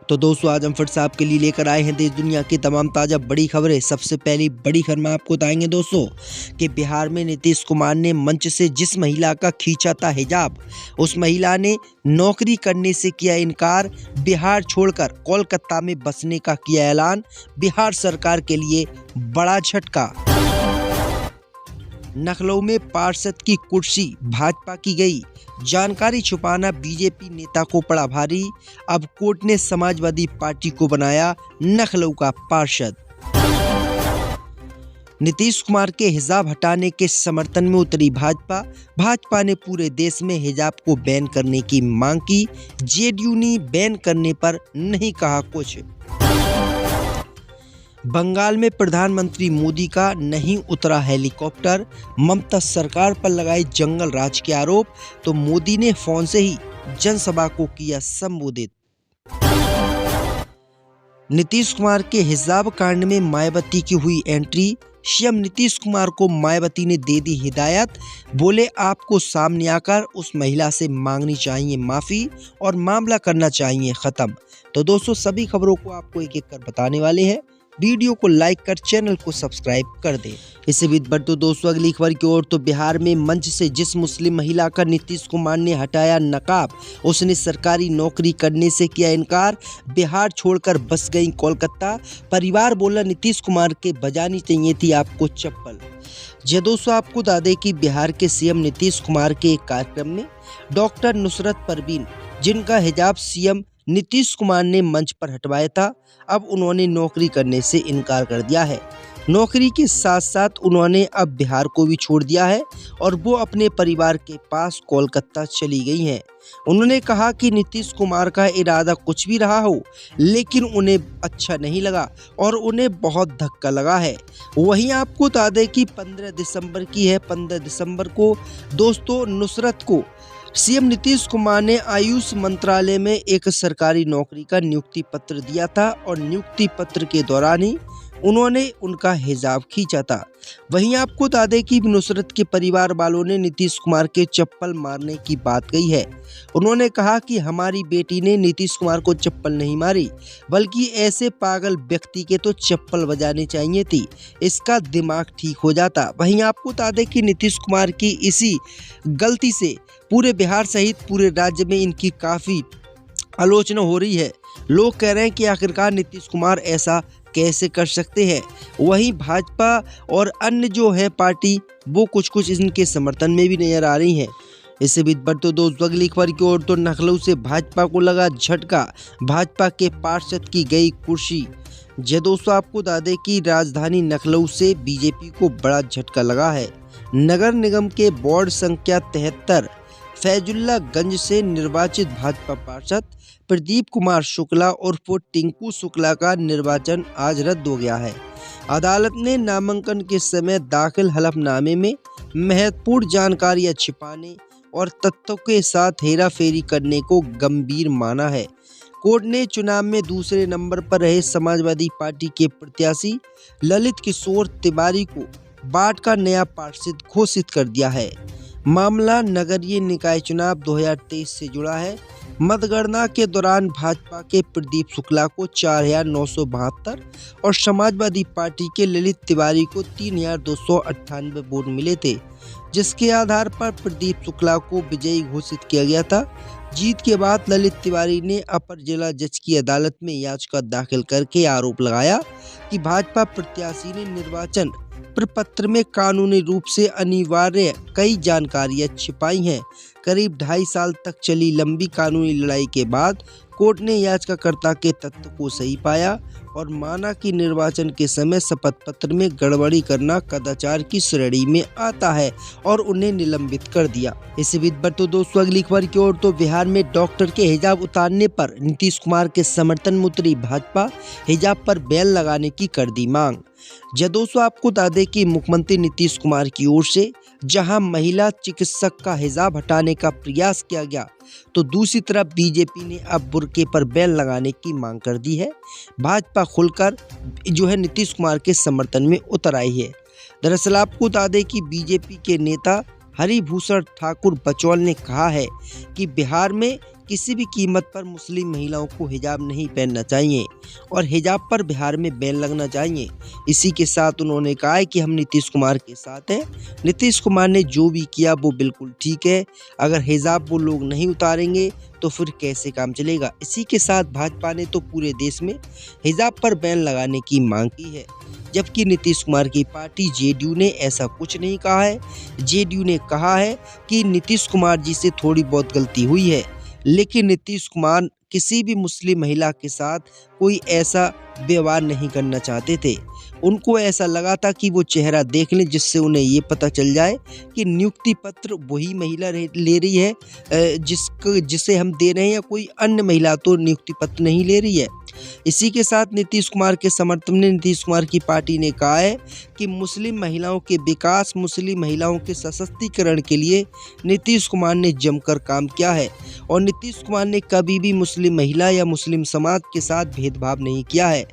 तो दोस्तों आज हम फिर से आपके लिए लेकर आए हैं देश दुनिया की तमाम ताज़ा बड़ी खबरें। सबसे पहली बड़ी खबर में आपको बताएंगे दोस्तों कि बिहार में नीतीश कुमार ने मंच से जिस महिला का खींचा था हिजाब, उस महिला ने नौकरी करने से किया इनकार। बिहार छोड़कर कोलकाता में बसने का किया ऐलान। बिहार सरकार के लिए बड़ा झटका। लखनऊ में पार्षद की कुर्सी भाजपा की गई, जानकारी छुपाना बीजेपी नेता को पड़ा भारी। अब कोर्ट ने समाजवादी पार्टी को बनाया लखनऊ का पार्षद। नीतीश कुमार के हिजाब हटाने के समर्थन में उतरी भाजपा ने पूरे देश में हिजाब को बैन करने की मांग की। जेडीयू ने बैन करने पर नहीं कहा कुछ। बंगाल में प्रधानमंत्री मोदी का नहीं उतरा हेलीकॉप्टर, ममता सरकार पर लगाए जंगल राज के आरोप, तो मोदी ने फोन से ही जनसभा को किया संबोधित। नीतीश कुमार के हिजाब कांड में मायावती की हुई एंट्री। सीएम नीतीश कुमार को मायावती ने दे दी हिदायत, बोले आपको सामने आकर उस महिला से मांगनी चाहिए माफी और मामला करना चाहिए खत्म। तो दोस्तों सभी खबरों को आपको एक एक कर बताने वाले हैं। वीडियो को लाइक कर चैनल को सब्सक्राइब कर दें। इससे भी बढ़ तो दोस्तों अगली खबर की ओर, तो बिहार में मंच से जिस मुस्लिम महिला का नीतीश कुमार ने हटाया नकाब, उसने सरकारी नौकरी करने से किया इनकार। बिहार छोड़कर बस गई कोलकाता। परिवार बोला नीतीश कुमार के बजानी चाहिए थी आपको चप्पल। जी दोस्तों आपको बता दें कि बिहार के सीएम नीतीश कुमार के एक कार्यक्रम में डॉक्टर नुसरत परवीन, जिनका हिजाब सीएम नीतीश कुमार ने मंच पर हटवाया था, अब उन्होंने नौकरी करने से इनकार कर दिया है। नौकरी के साथ साथ उन्होंने अब बिहार को भी छोड़ दिया है और वो अपने परिवार के पास कोलकाता चली गई हैं। उन्होंने कहा कि नीतीश कुमार का इरादा कुछ भी रहा हो, लेकिन उन्हें अच्छा नहीं लगा और उन्हें बहुत धक्का लगा है। वहीं आपको बता दें कि 15 दिसंबर की है। 15 दिसंबर को दोस्तों नुसरत को सीएम नीतीश कुमार ने आयुष मंत्रालय में एक सरकारी नौकरी का नियुक्ति पत्र दिया था और नियुक्ति पत्र के दौरान ही उन्होंने उनका हिजाब खींचा था। वहीं आपको बता दें कि नुसरत के परिवार वालों ने नीतीश कुमार के चप्पल मारने की बात कही है। उन्होंने कहा कि हमारी बेटी ने नीतीश कुमार को चप्पल नहीं मारी, बल्कि ऐसे पागल व्यक्ति के तो चप्पल बजानी चाहिए थी, इसका दिमाग ठीक हो जाता। वहीं आपको बता दें कि नीतीश कुमार की इसी गलती से पूरे बिहार सहित पूरे राज्य में इनकी काफ़ी आलोचना हो रही है। लोग कह रहे हैं कि आखिरकार नीतीश कुमार ऐसा कैसे कर सकते हैं। वहीं भाजपा और अन्य जो है पार्टी वो कुछ इनके समर्थन में भी नजर आ रही हैं। इससे भी बढ़ तो दोस्तों अगली खबर की ओर, तो लखनऊ से भाजपा को लगा झटका, भाजपा के पार्षद की गई कुर्सी। जी दोस्तों आपको बता दें कि राजधानी लखनऊ से बीजेपी को बड़ा झटका लगा है। नगर निगम के वार्ड संख्या 73 फैजुल्लागंज से निर्वाचित भाजपा पार्षद प्रदीप कुमार शुक्ला उर्फ टिंकू शुक्ला का निर्वाचन आज रद्द हो गया है। अदालत ने नामांकन के समय दाखिल हलफनामे में महत्वपूर्ण जानकारियां छिपाने और तथ्यों के साथ हेराफेरी करने को गंभीर माना है। कोर्ट ने चुनाव में दूसरे नंबर पर रहे समाजवादी पार्टी के प्रत्याशी ललित किशोर तिवारी को वार्ड का नया पार्षद घोषित कर दिया है। मामला नगरीय निकाय चुनाव 2023 से जुड़ा है। मतगणना के दौरान भाजपा के प्रदीप शुक्ला को 4,972 और समाजवादी पार्टी के ललित तिवारी को 3,298 वोट मिले थे, जिसके आधार पर प्रदीप शुक्ला को विजयी घोषित किया गया था। जीत के बाद ललित तिवारी ने अपर जिला जज की अदालत में याचिका दाखिल करके आरोप लगाया कि भाजपा प्रत्याशी ने निर्वाचन प्रपत्र में कानूनी रूप से अनिवार्य कई जानकारियां छिपाई हैं। करीब 2.5 साल तक चली लंबी कानूनी लड़ाई के बाद कोर्ट ने याचिकाकर्ता के तथ्य को सही पाया और माना कि निर्वाचन के समय शपथ पत्र में गड़बड़ी करना कदाचार की श्रेणी में आता है और उन्हें निलंबित कर दिया। इसी बीच पर तो दोस्तों अगली खबर की ओर, तो बिहार में डॉक्टर के हिजाब उतारने पर नीतीश कुमार के समर्थन में उतरी भाजपा, हिजाब पर बैन लगाने की कर दी मांग। जी दोस्तों आपको बता दें कि मुख्यमंत्री नीतीश कुमार की ओर से जहां महिला चिकित्सक का हिजाब हटाने का प्रयास किया गया, तो दूसरी तरफ बीजेपी ने अब बुर्के पर बैन लगाने की मांग कर दी है। भाजपा खुलकर जो है नीतीश कुमार के समर्थन में उतर आई है। दरअसल आपको बता दें कि बीजेपी के नेता हरिभूषण ठाकुर बचौल ने कहा है कि बिहार में किसी भी कीमत पर मुस्लिम महिलाओं को हिजाब नहीं पहनना चाहिए और हिजाब पर बिहार में बैन लगना चाहिए। इसी के साथ उन्होंने कहा है कि हम नीतीश कुमार के साथ हैं। नीतीश कुमार ने जो भी किया वो बिल्कुल ठीक है। अगर हिजाब वो लोग नहीं उतारेंगे तो फिर कैसे काम चलेगा। इसी के साथ भाजपा ने तो पूरे देश में हिजाब पर बैन लगाने की मांग की है, जबकि नीतीश कुमार की पार्टी जेडीयू ने ऐसा कुछ नहीं कहा है। जेडीयू ने कहा है कि नीतीश कुमार जी से थोड़ी बहुत गलती हुई है, लेकिन नीतीश कुमार किसी भी मुस्लिम महिला के साथ कोई ऐसा व्यवहार नहीं करना चाहते थे। उनको ऐसा लगा था कि वो चेहरा देख लें, जिससे उन्हें ये पता चल जाए कि नियुक्ति पत्र वही महिला ले रही है जिसे हम दे रहे हैं, या कोई अन्य महिला तो नियुक्ति पत्र नहीं ले रही है। इसी के साथ नीतीश कुमार के समर्थन में नीतीश कुमार की पार्टी ने कहा है कि मुस्लिम महिलाओं के विकास, मुस्लिम महिलाओं के सशक्तिकरण के लिए नीतीश कुमार ने जमकर काम किया है और नीतीश कुमार ने कभी भी मुस्लिम महिला या मुस्लिम समाज के साथ भेदभाव नहीं किया है।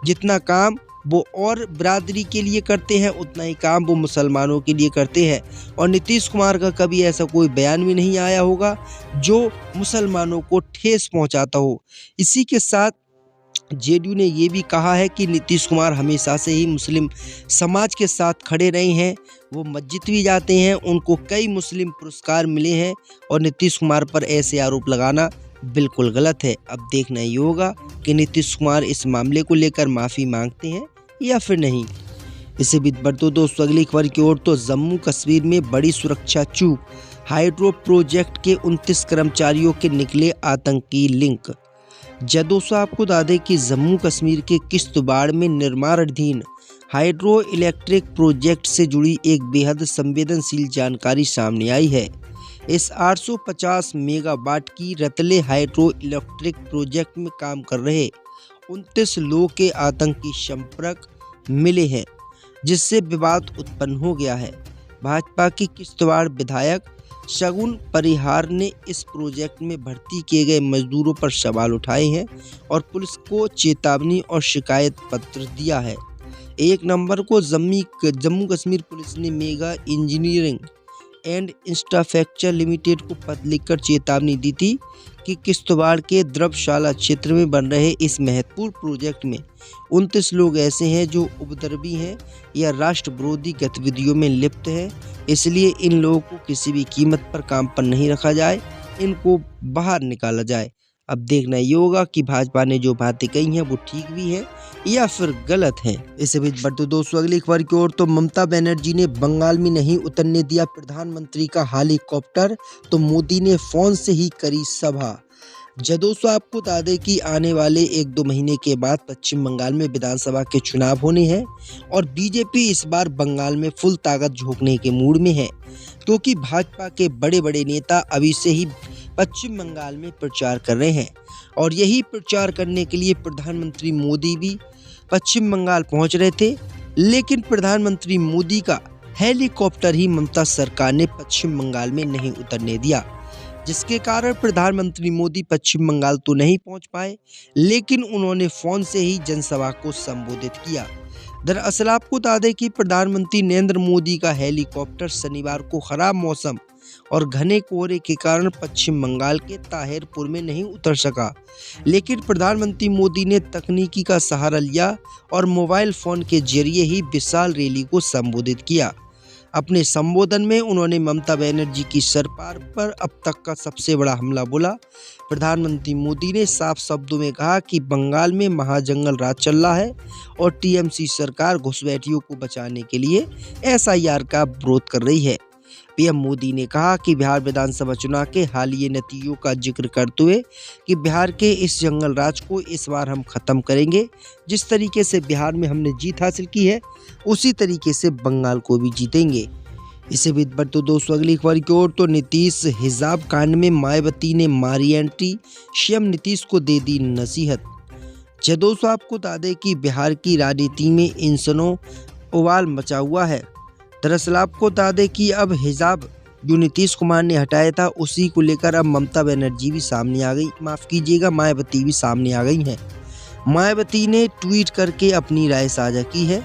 जितना काम वो और बिरादरी के लिए करते हैं, उतना ही काम वो मुसलमानों के लिए करते हैं। और नीतीश कुमार का कभी ऐसा कोई बयान भी नहीं आया होगा जो मुसलमानों को ठेस पहुंचाता हो। इसी के साथ जेडीयू ने ये भी कहा है कि नीतीश कुमार हमेशा से ही मुस्लिम समाज के साथ खड़े रहे हैं। वो मस्जिद भी जाते हैं, उनको कई मुस्लिम पुरस्कार मिले हैं और नीतीश कुमार पर ऐसे आरोप लगाना बिल्कुल गलत है। अब देखना ये होगा कि नीतीश कुमार इस मामले को लेकर माफ़ी मांगते हैं या फिर नहीं। इसे भी बढ़ते दोस्तों अगली खबर की ओर, तो जम्मू कश्मीर में बड़ी सुरक्षा चूक, हाइड्रो प्रोजेक्ट के 29 कर्मचारियों के निकले आतंकी लिंक। दोस्तों आपको बता दें कि जम्मू कश्मीर के किश्तवाड़ में निर्माणाधीन हाइड्रो इलेक्ट्रिक प्रोजेक्ट से जुड़ी एक बेहद संवेदनशील जानकारी सामने आई है। इस 850 मेगावाट की रतले हाइड्रो इलेक्ट्रिक प्रोजेक्ट में काम कर रहे 29 लोगों के आतंकी संपर्क मिले हैं, जिससे विवाद उत्पन्न हो गया है। भाजपा की किश्तवाड़ विधायक शगुन परिहार ने इस प्रोजेक्ट में भर्ती किए गए मजदूरों पर सवाल उठाए हैं और पुलिस को चेतावनी और शिकायत पत्र दिया है। 1 नवंबर को जम्मू कश्मीर पुलिस ने mega engineering and infrastructure limited को पत्र लिखकर चेतावनी दी थी कि किश्तवाड़ के द्रवशाला क्षेत्र में बन रहे इस महत्वपूर्ण प्रोजेक्ट में 29 लोग ऐसे हैं जो उपद्रवी हैं या राष्ट्र विरोधी गतिविधियों में लिप्त हैं। इसलिए इन लोगों को किसी भी कीमत पर काम पर नहीं रखा जाए, इनको बाहर निकाला जाए। अब देखना ये होगा कि भाजपा ने जो बातें कही हैं वो ठीक भी है या फिर गलत है। इसे भी बढ़ते दोस्तों अगली खबर की ओर, तो ममता बनर्जी ने बंगाल में नहीं उतरने दिया प्रधानमंत्री का हेलीकॉप्टर, तो मोदी ने फोन से ही करी सभा। दोस्तों आपको बता दें कि आने वाले 1-2 महीने के बाद पश्चिम बंगाल में विधानसभा के चुनाव होने हैं और बीजेपी इस बार बंगाल में फुल ताकत झोंकने के मूड में है, क्योंकि भाजपा के बड़े बड़े नेता अभी से ही पश्चिम बंगाल में प्रचार कर रहे हैं और यही प्रचार करने के लिए प्रधानमंत्री मोदी भी पश्चिम बंगाल पहुंच रहे थे। लेकिन प्रधानमंत्री मोदी का हेलीकॉप्टर ही ममता सरकार ने पश्चिम बंगाल में नहीं उतरने दिया, जिसके कारण प्रधानमंत्री मोदी पश्चिम बंगाल तो नहीं पहुंच पाए, लेकिन उन्होंने फोन से ही जनसभा को संबोधित किया। दरअसल आपको बता दें कि प्रधानमंत्री नरेंद्र मोदी का हेलीकॉप्टर शनिवार को खराब मौसम और घने कोहरे के कारण पश्चिम बंगाल के ताहिरपुर में नहीं उतर सका, लेकिन प्रधानमंत्री मोदी ने तकनीकी का सहारा लिया और मोबाइल फोन के जरिए ही विशाल रैली को संबोधित किया। अपने संबोधन में उन्होंने ममता बनर्जी की सरकार पर अब तक का सबसे बड़ा हमला बोला। प्रधानमंत्री मोदी ने साफ शब्दों में कहा कि बंगाल में महाजंगल राज चल रहा है और टीएमसी सरकार घुसपैठियों को बचाने के लिए एसआईआर का विरोध कर रही है। पीएम मोदी ने कहा कि बिहार विधानसभा चुनाव के हालिया नतीजों का जिक्र करते हुए कि बिहार के इस जंगल राज को इस बार हम खत्म करेंगे। जिस तरीके से बिहार में हमने जीत हासिल की है, उसी तरीके से बंगाल को भी जीतेंगे। इसे भी बढ़ते दोस्तों अगली खबर की ओर, तो नीतीश हिजाब कांड में मायावती ने मारी एंट्री, सीएम नीतीश को दे दी नसीहत। दोस्तों आपको बता दें कि बिहार की राजनीति में इन दिनों उबाल मचा हुआ है। दरअसल आपको बता दें कि अब हिजाब जो नीतीश कुमार ने हटाया था, उसी को लेकर अब ममता बनर्जी भी सामने आ गई, माफ़ कीजिएगा मायावती भी सामने आ गई हैं। मायावती ने ट्वीट करके अपनी राय साझा की है।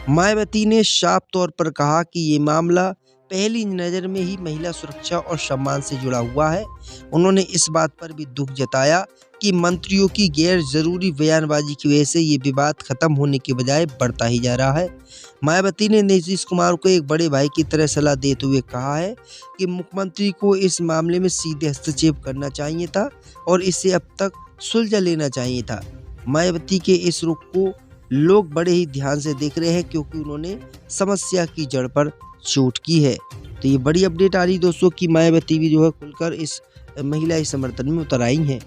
मायावती ने साफ तौर पर कहा कि ये मामला पहली नज़र में ही महिला सुरक्षा और सम्मान से जुड़ा हुआ है। उन्होंने इस बात पर भी दुख जताया कि मंत्रियों की गैर जरूरी बयानबाजी की वजह से ये विवाद खत्म होने के बजाय बढ़ता ही जा रहा है। मायावती ने नीतीश कुमार को एक बड़े भाई की तरह सलाह देते हुए कहा है कि मुख्यमंत्री को इस मामले में सीधे हस्तक्षेप करना चाहिए था और इसे अब तक सुलझा लेना चाहिए था। मायावती के इस रुख को लोग बड़े ही ध्यान से देख रहे हैं क्योंकि उन्होंने समस्या की जड़ पर चोट की है। तो ये बड़ी अपडेट आ रही दोस्तों कि मायावती भी जो है खुलकर इस महिला समर्थन में उतर आई हैं।